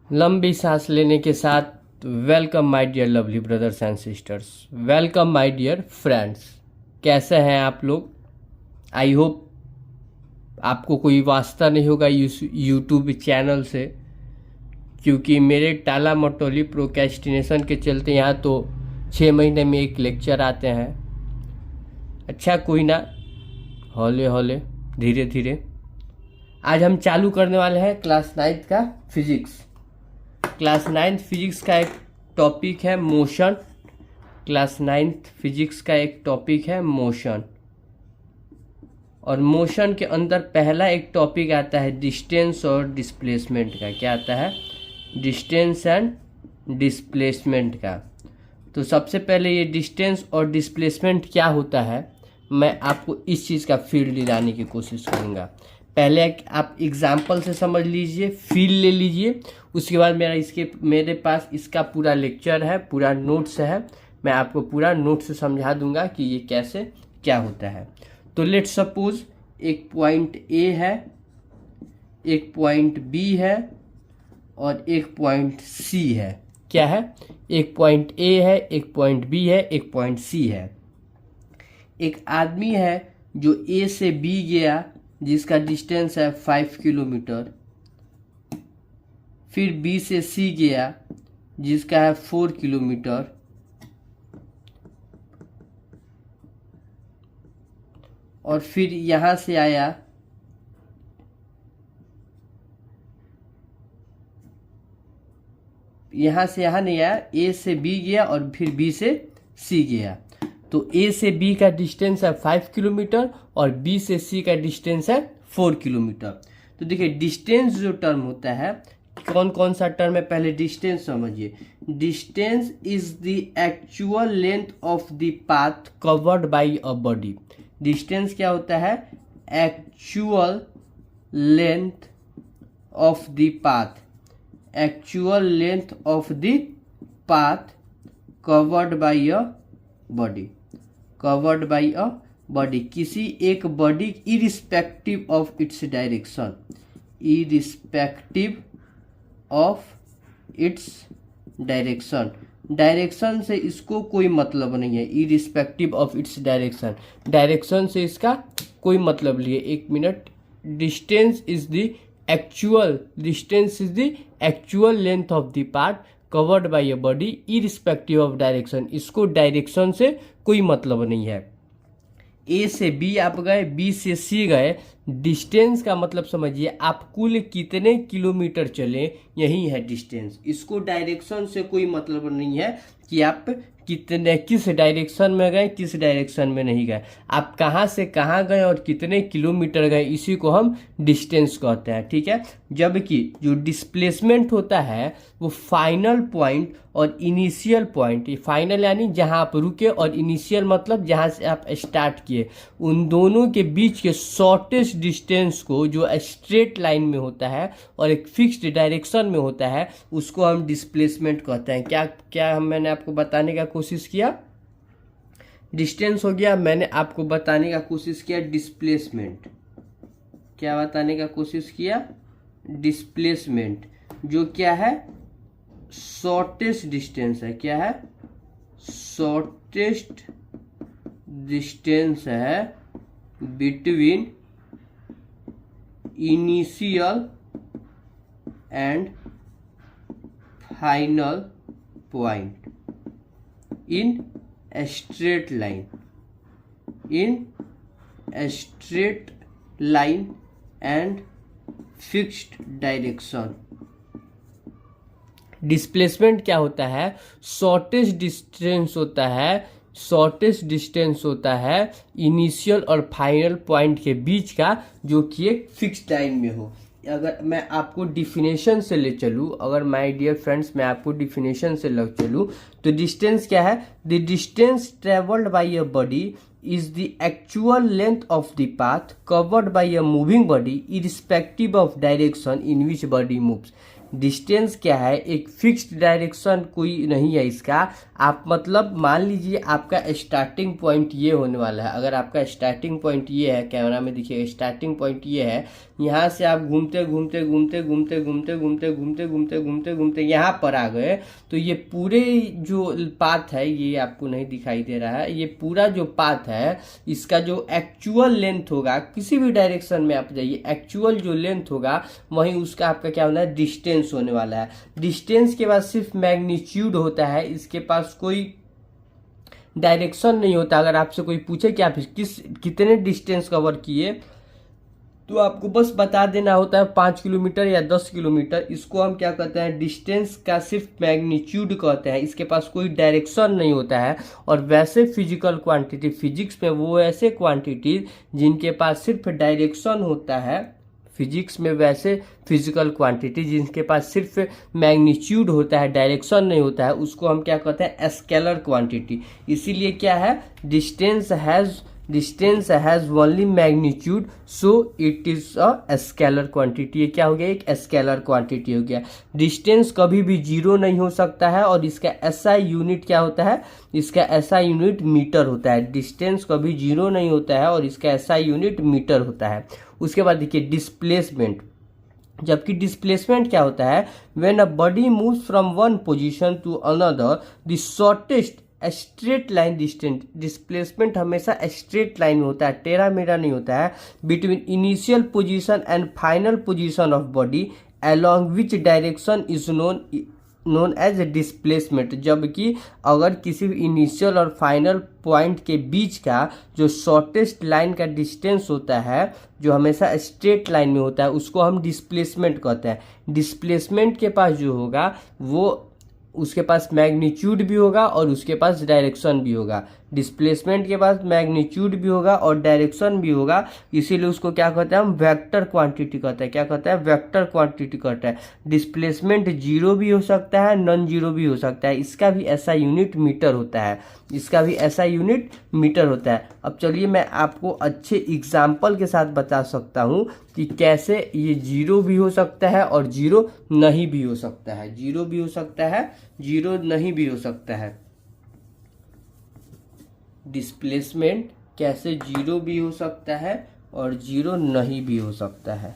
लंबी सांस लेने के साथ welcome my dear lovely brothers and sisters, welcome my dear friends. कैसे हैं आप लोग? आई होप आपको कोई वास्ता नहीं होगा यूट्यूब चैनल से, क्योंकि मेरे टाला मटोली प्रोक्रेस्टिनेशन के चलते यहाँ तो 6 महीने में एक लेक्चर आते हैं। अच्छा कोई ना, हौले हौले धीरे धीरे आज हम चालू करने वाले हैं क्लास 9th का फिजिक्स। क्लास 9th फिजिक्स का एक टॉपिक है मोशन। क्लास 9th फिजिक्स का एक टॉपिक है मोशन, और मोशन के अंदर पहला एक टॉपिक आता है डिस्टेंस और डिस्प्लेसमेंट का। क्या आता है? डिस्टेंस एंड डिस्प्लेसमेंट का। तो सबसे पहले ये डिस्टेंस और डिस्प्लेसमेंट क्या होता है, मैं आपको इस चीज़ का फील्ड दिलाने की कोशिश करूँगा। पहले आप एग्जाम्पल से समझ लीजिए, फील ले लीजिए, उसके बाद मेरे पास इसका पूरा लेक्चर है, पूरा नोट्स है। मैं आपको पूरा नोट्स से समझा दूंगा कि ये कैसे क्या होता है। तो लेट सपोज एक पॉइंट ए है, एक पॉइंट बी है और एक पॉइंट सी है। क्या है? एक पॉइंट ए है, एक पॉइंट बी है, एक पॉइंट सी है। एक आदमी है जो ए से बी गया, जिसका डिस्टेंस है 5 किलोमीटर। फिर बी से सी गया, जिसका है 4 किलोमीटर। और फिर यहाँ से आया यहाँ से यहाँ नहीं आया, ए से बी गया और फिर बी से सी गया। तो ए से बी का डिस्टेंस है 5 किलोमीटर और बी से सी का डिस्टेंस है 4 किलोमीटर। तो देखिए डिस्टेंस जो टर्म होता है, कौन कौन सा टर्म है, पहले डिस्टेंस समझिए। Distance is the actual length of the path covered by a body. Distance क्या होता है? Actual length of the path, actual length of the path covered by a body, covered by a body. किसी एक body irrespective of its direction, irrespective of its direction. Direction से इसको कोई मतलब नहीं है, irrespective of its direction. Direction से इसका कोई मतलब नहीं है। एक minute. Distance is the actual, distance is the actual length of the part covered by a body irrespective of direction. इसको डायरेक्शन से कोई मतलब नहीं है। ए से बी आप गए, बी से सी गए, डिस्टेंस का मतलब समझिए आप कुल कितने किलोमीटर चले, यही है डिस्टेंस। इसको डायरेक्शन से कोई मतलब नहीं है कि आप किस डायरेक्शन में गए, किस डायरेक्शन में नहीं गए, आप कहाँ से कहाँ गए और कितने किलोमीटर गए, इसी को हम डिस्टेंस कहते हैं। ठीक है। जबकि जो डिस्प्लेसमेंट होता है वो फाइनल पॉइंट और इनिशियल पॉइंट, ये फाइनल यानी जहाँ आप रुके और इनिशियल मतलब जहाँ से आप स्टार्ट किए, उन दोनों के बीच के शॉर्टेस्ट डिस्टेंस को जो स्ट्रेट लाइन में होता है और एक फिक्स्ड डायरेक्शन में होता है, उसको हम डिस्प्लेसमेंट कहते हैं। क्या क्या मैंने आपको बताने का कोशिश किया? डिस्टेंस हो गया, मैंने आपको बताने का कोशिश किया डिस्प्लेसमेंट। क्या बताने का कोशिश किया? डिस्प्लेसमेंट, जो क्या है? शॉर्टेस्ट डिस्टेंस है। क्या है? शॉर्टेस्ट डिस्टेंस है between initial and final point in straight line, in straight line and fixed direction. Displacement क्या होता है? शॉर्टेस्ट डिस्टेंस होता है, शॉर्टेस्ट डिस्टेंस होता है इनिशियल और फाइनल पॉइंट के बीच का, जो कि एक फिक्स्ड लाइन में हो। अगर मैं आपको डिफिनेशन से ले चलूँ, अगर माय डियर फ्रेंड्स मैं आपको डिफिनेशन से ले चलूँ, तो डिस्टेंस क्या है? The distance travelled by a body is the actual length of the path covered by a moving body irrespective of direction in which body moves। Distance क्या है, एक फिक्स्ड डायरेक्शन कोई नहीं है इसका। आप मतलब मान लीजिए आपका स्टार्टिंग पॉइंट ये होने वाला है, अगर आपका स्टार्टिंग पॉइंट ये है, कैमरा में देखिए स्टार्टिंग पॉइंट ये है, यहाँ से आप घूमते घूमते घूमते घूमते घूमते घूमते घूमते घूमते घूमते घूमते यहाँ पर आ गए, तो ये पूरे जो पाथ है, ये आपको नहीं दिखाई दे रहा है, ये पूरा जो पाथ है इसका जो एक्चुअल लेंथ होगा, किसी भी डायरेक्शन में आप जाइए, एक्चुअल जो लेंथ होगा वहीं उसका आपका क्या होना है, डिस्टेंस होने वाला है। डिस्टेंस के बाद सिर्फ मैग्नीट्यूड होता है, इसके पास कोई डायरेक्शन नहीं होता। अगर आपसे कोई पूछे कि आप कितने डिस्टेंस कवर किए, तो आपको बस बता देना होता है 5 किलोमीटर या 10 किलोमीटर। इसको हम क्या कहते हैं, डिस्टेंस का सिर्फ मैग्नीट्यूड कहते हैं, इसके पास कोई डायरेक्शन नहीं होता है। और वैसे फिजिकल क्वांटिटी, फिजिक्स में वो ऐसे क्वांटिटी जिनके पास सिर्फ डायरेक्शन होता है, फिजिक्स में वैसे फिजिकल क्वांटिटी जिनके पास सिर्फ मैग्नीट्यूड होता है, डायरेक्शन नहीं होता है, उसको हम क्या कहते हैं, स्केलर क्वांटिटी। इसीलिए क्या है, distance has only magnitude, so it is a scalar quantity. ये क्या हो गया, एक स्केलर क्वांटिटी हो गया। डिस्टेंस कभी भी जीरो नहीं हो सकता है, और इसका एसआई यूनिट क्या होता है, इसका एसआई यूनिट मीटर होता है। डिस्टेंस कभी जीरो नहीं होता है और इसका एसआई यूनिट मीटर होता है। उसके बाद देखिए डिस्प्लेसमेंट, जबकि डिस्प्लेसमेंट क्या होता है, when a body moves from one position to another the shortest straight line distance. Displacement हमेशा स्ट्रेट लाइन में होता है, टेढ़ा मेढ़ा नहीं होता है, between initial position and final position of body along which direction is known as displacement. जबकि अगर किसी इनिशियल और फाइनल पॉइंट के बीच का जो शॉर्टेस्ट लाइन का डिस्टेंस होता है, जो हमेशा स्ट्रेट लाइन में होता है, उसको हम डिस्प्लेसमेंट कहते हैं। डिस्प्लेसमेंट के पास जो होगा वो, उसके पास मैग्नीट्यूड भी होगा और उसके पास डायरेक्शन भी होगा। डिस्प्लेसमेंट के पास मैग्नीट्यूड भी होगा और डायरेक्शन भी होगा, इसीलिए उसको क्या कहते हैं, हम वेक्टर क्वांटिटी कहते हैं। क्या कहते हैं, वेक्टर क्वांटिटी कहते हैं। डिस्प्लेसमेंट जीरो भी हो सकता है, नॉन जीरो भी हो सकता है, इसका भी ऐसा यूनिट मीटर होता है, इसका भी ऐसा यूनिट मीटर होता है। अब चलिए मैं आपको अच्छे एग्जाम्पल के साथ बता सकता हूँ कि कैसे ये जीरो भी हो सकता है और जीरो नहीं भी हो सकता है, जीरो भी हो सकता है, जीरो नहीं भी हो सकता है। डिस्प्लेसमेंट कैसे जीरो भी हो सकता है और जीरो नहीं भी हो सकता है।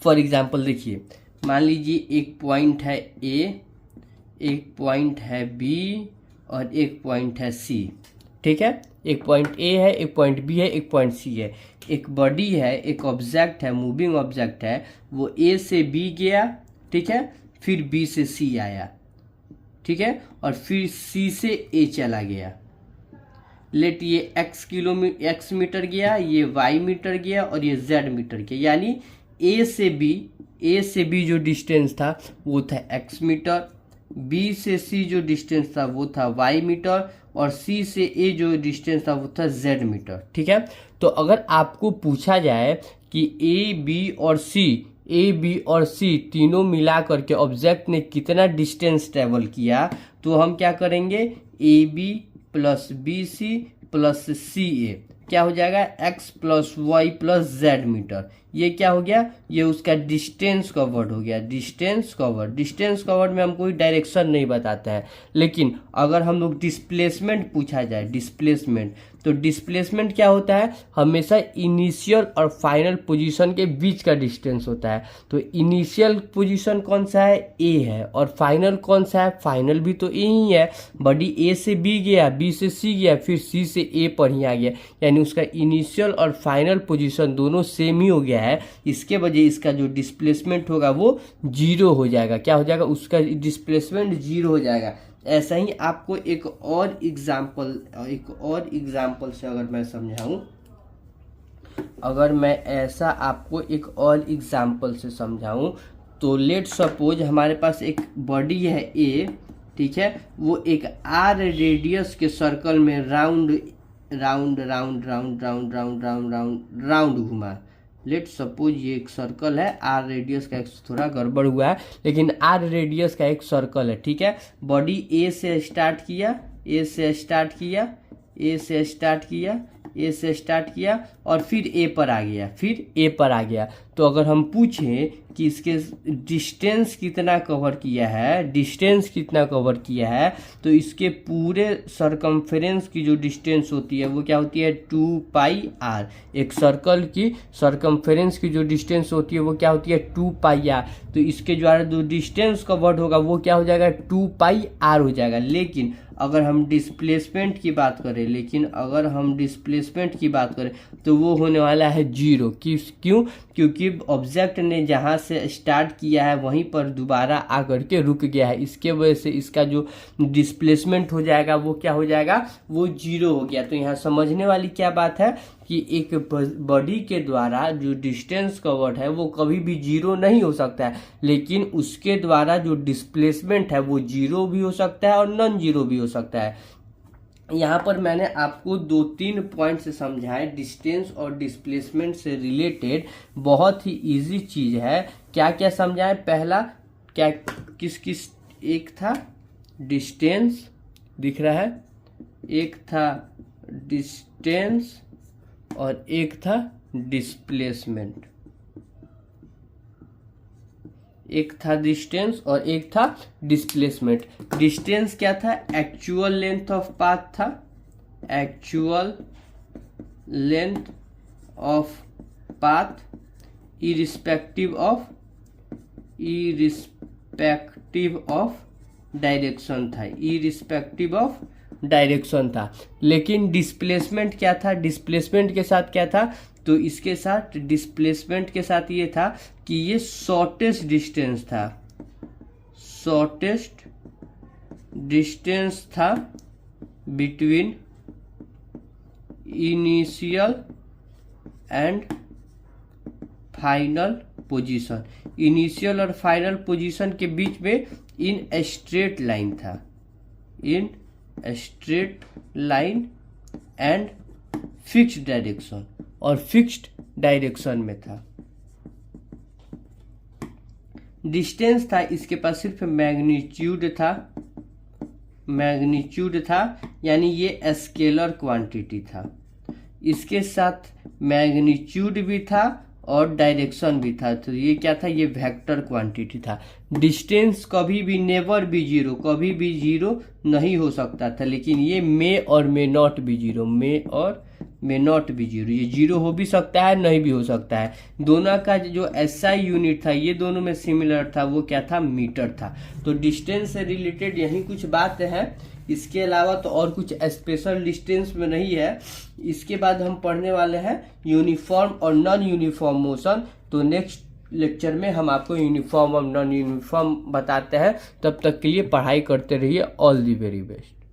फॉर एग्जाम्पल देखिए, मान लीजिए एक पॉइंट है ए, एक पॉइंट है बी और एक पॉइंट है सी। ठीक है, एक पॉइंट ए है, एक पॉइंट बी है, एक पॉइंट सी है। एक बॉडी है, एक ऑब्जेक्ट है, मूविंग ऑब्जेक्ट है, वो ए से बी गया, ठीक है, फिर बी से सी आया, ठीक है, और फिर सी से ए चला गया। लेट ये एक्स मीटर गया, ये वाई मीटर गया और ये जेड मीटर गया। यानी ए से बी जो डिस्टेंस था वो था एक्स मीटर, बी से सी जो डिस्टेंस था वो था वाई मीटर, और सी से ए जो डिस्टेंस था वो था जेड मीटर। ठीक है, तो अगर आपको पूछा जाए कि ए बी और सी तीनों मिला करके ऑब्जेक्ट ने कितना डिस्टेंस ट्रेवल किया, तो हम क्या करेंगे, A B plus B C plus C A क्या हो जाएगा, X plus Y plus Z metre. ये क्या हो गया, ये उसका डिस्टेंस कवर्ड हो गया। डिस्टेंस कवर्ड में हम कोई डायरेक्शन नहीं बताते हैं। लेकिन अगर हम लोग डिस्प्लेसमेंट पूछा जाए, डिस्प्लेसमेंट, तो डिस्प्लेसमेंट क्या होता है, हमेशा इनिशियल और फाइनल पोजीशन के बीच का डिस्टेंस होता है। तो इनिशियल पोजीशन कौन सा है, ए है, और फाइनल कौन सा है, फाइनल भी तो ए ही है। बॉडी ए से बी गया, बी से सी गया, फिर सी से ए पर ही आ गया, यानी उसका इनिशियल और फाइनल पोजीशन दोनों सेम ही हो गया है। इसके वजह इसका जो डिस्प्लेसमेंट होगा वो जीरो हो जाएगा। क्या हो जाएगा, उसका डिस्प्लेसमेंट जीरो हो जाएगा। ऐसा ही आपको एक और एग्जाम्पल से अगर मैं समझाऊं, अगर मैं ऐसा आपको एक और एग्जाम्पल से समझाऊं, तो लेट सपोज हमारे पास एक बॉडी है ए, ठीक है, वो एक आर रेडियस के सर्कल में राउंड घुमा। लेट सपोज ये एक सर्कल है, आर रेडियस का, एक थोड़ा गड़बड़ हुआ है, लेकिन आर रेडियस का एक सर्कल है। ठीक है, बॉडी ए से स्टार्ट किया, ए से स्टार्ट किया और फिर ए पर आ गया, तो अगर हम पूछें कि इसके डिस्टेंस कितना कवर किया है, तो इसके पूरे सरकमफेरेंस की जो डिस्टेंस होती है वो क्या होती है 2πr। एक सर्कल की सरकमफेरेंस की जो डिस्टेंस होती है वो क्या होती है 2πr। तो इसके द्वारा जो डिस्टेंस कवर्ड होगा वो क्या हो जाएगा 2πr हो जाएगा। लेकिन अगर हम डिस्प्लेसमेंट की बात करें तो वो होने वाला है 0। क्यों? क्योंकि ऑब्जेक्ट ने जहाँ से स्टार्ट किया है वहीं पर दोबारा आकर के रुक गया है, इसके वजह से इसका जो डिस्प्लेसमेंट हो जाएगा वो क्या हो जाएगा, वो 0 हो गया। तो यहाँ समझने वाली क्या बात है कि एक बॉडी के द्वारा जो डिस्टेंस कवर्ड है वो कभी भी 0 नहीं हो सकता है, लेकिन उसके द्वारा जो डिस्प्लेसमेंट है वो 0 भी हो सकता है और नॉन 0 भी हो सकता है। यहाँ पर मैंने आपको 2-3 पॉइंट से समझाए, डिस्टेंस और डिस्प्लेसमेंट से रिलेटेड बहुत ही इजी चीज़ है। क्या क्या समझाए? पहला क्या किस एक था डिस्टेंस दिख रहा है, एक था डिस्टेंस और एक था डिस्प्लेसमेंट। एक था डिस्टेंस और एक था डिस्प्लेसमेंट। डिस्टेंस क्या था? एक्चुअल लेंथ ऑफ पाथ था, actual length of path irrespective of direction था, लेकिन डिस्प्लेसमेंट क्या था? डिस्प्लेसमेंट के साथ क्या था? तो इसके साथ डिस्प्लेसमेंट के साथ ये था कि ये शॉर्टेस्ट डिस्टेंस था between initial and final position. Initial और फाइनल पोजीशन के बीच में in straight line and fixed direction, और फिक्स्ड डायरेक्शन में था। डिस्टेंस था, इसके पास सिर्फ मैग्नीट्यूड था, यानी ये स्केलर क्वांटिटी था। इसके साथ मैग्नीट्यूड भी था और डायरेक्शन भी था, तो ये क्या था? ये वेक्टर क्वांटिटी था। डिस्टेंस कभी भी नेवर भी जीरो नहीं हो सकता था, लेकिन ये मे और मे नॉट भी जीरो, ये जीरो हो भी सकता है नहीं भी हो सकता है। दोनों का जो एसआई यूनिट था ये दोनों में सिमिलर था, वो क्या था? मीटर था। तो डिस्टेंस से रिलेटेड यही कुछ बात है, इसके अलावा तो और कुछ स्पेशल डिस्टेंस में नहीं है। इसके बाद हम पढ़ने वाले हैं यूनिफॉर्म और नॉन यूनिफॉर्म मोशन। तो नेक्स्ट लेक्चर में हम आपको यूनिफॉर्म और नॉन यूनिफॉर्म बताते हैं। तब तक के लिए पढ़ाई करते रहिए। All the very best.